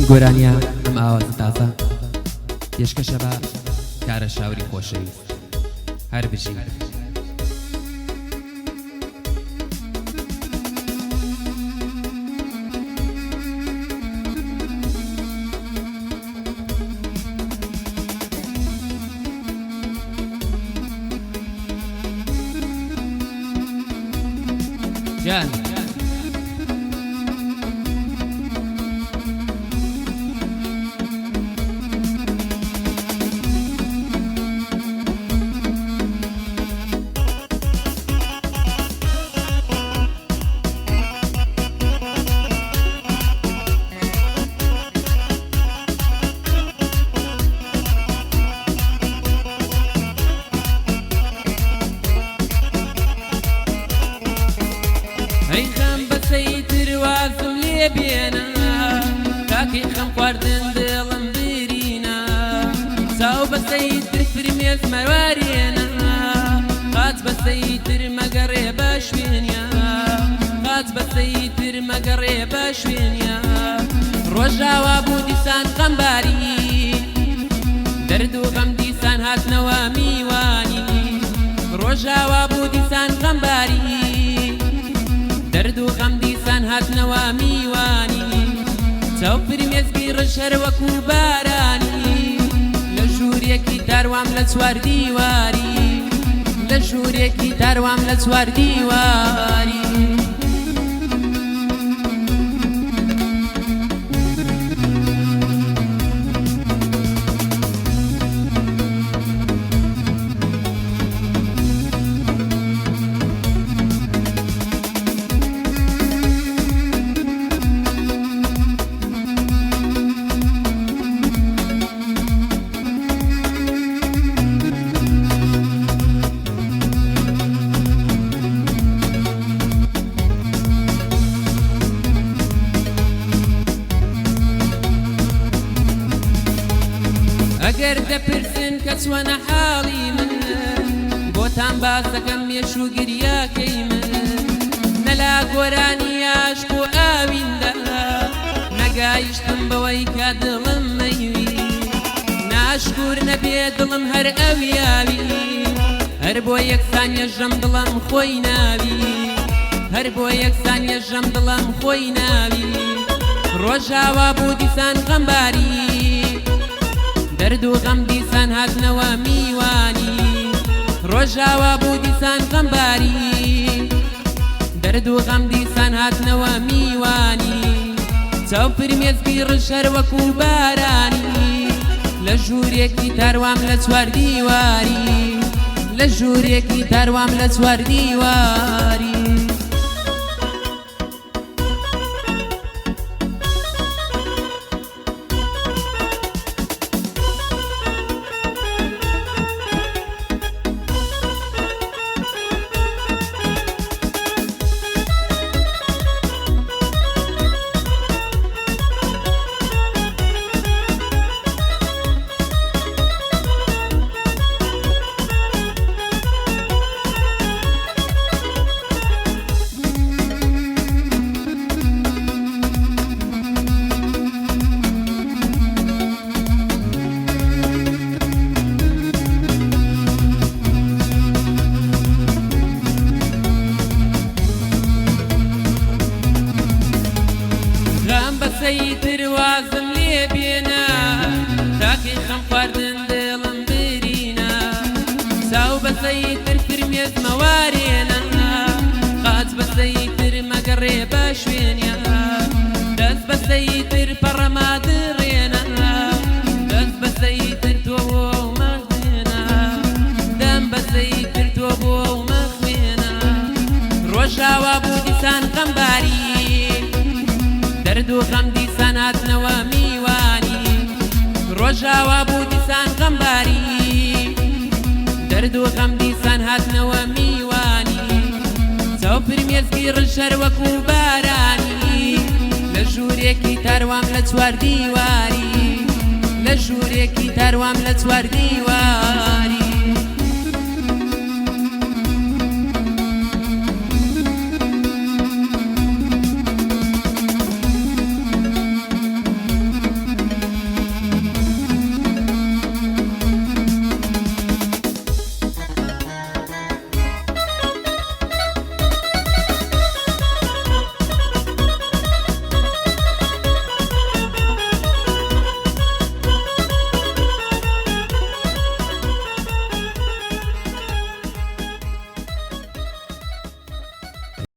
گۆرانیە ئەم ئاوازە تازە پێشکەشە بە کارە شاوری خۆشەویست هەر بژین. جان ئەی خەم بەسەیتر وازم لێ بێنە کاکەی خەم خواردن دڵم برینە ساو بەسەیتر فرمێز مەوارێنە قات بەسەیتر مەگەڕێ بە شوێنیا قات بەسەیتر مەگەڕێ بە شوێنیا ڕۆژاوا بوو دیسان غەمباری دەرد و غەم دیسان هاتنەوە میوانی ڕۆژاوا بوو دیسان غەمباری دەرد و غەم دیسان هاتنەوە میوانی چاو فرمێزگی ڕژ هەر وەکو بارانی لە ژوورێکی داروام لە چوار دیواری لە ژوورێکی داروام لە چوار دیواری ئەگەر دەپرسن کە چوەنە حاڵی من بۆتان باس دەکەم مێش و گریاکەی من نەلا گۆرانی عاشق و ئاویندا نەگایشتم بەوەی کە دڵم مەیوی ناشکور نەبێ دڵم هەر ئەویاوی هەر بۆ یەکسان یەژەم دڵم خۆی ناوی هەر بۆ یەکسان یەژەم دڵم خۆی ناوی ڕۆژاوا بوو دیسان غەمباری دەرد و غەم دیسان هاتنەوە میوانی ڕۆژاوا بوو دیسان غەمباری دەرد و غەم دیسان هاتنەوە میوانی چاو فرمێزگی ڕژ هەر وەکو بارانی لە ژوورێکی تاروام لە چوار دیواری لە ژوورێکی تاروام لە چوار دیواری بەسەیتر وازم لێ بێنە تاکەی خەم خواردن دڵم برینە ساو بەسەیتر فرمێز مەوارێنە قات بەسەیتر مەگەڕێ بە شوێنیا دەست بەسەیتر پەڕەما دڕێنە دەست بەسەیتر تۆ بۆ مەخوێنە دەم بەسەیتر تۆ بۆ مەخوێنە ڕۆژاوا بوو دیسان غەمباری دەرد و غەم دیسان هاتنەوە میوانی ڕۆژاوا بوو دیسان غەمباری دەرد و غەم دیسان هاتنەوە میوانی چاو فرمێزگی ڕژ هەر وەکو بارانی لە ژوورێکی تاروام لە چوار دیواری لە ژوورێکی تاروام لە چوار دیواری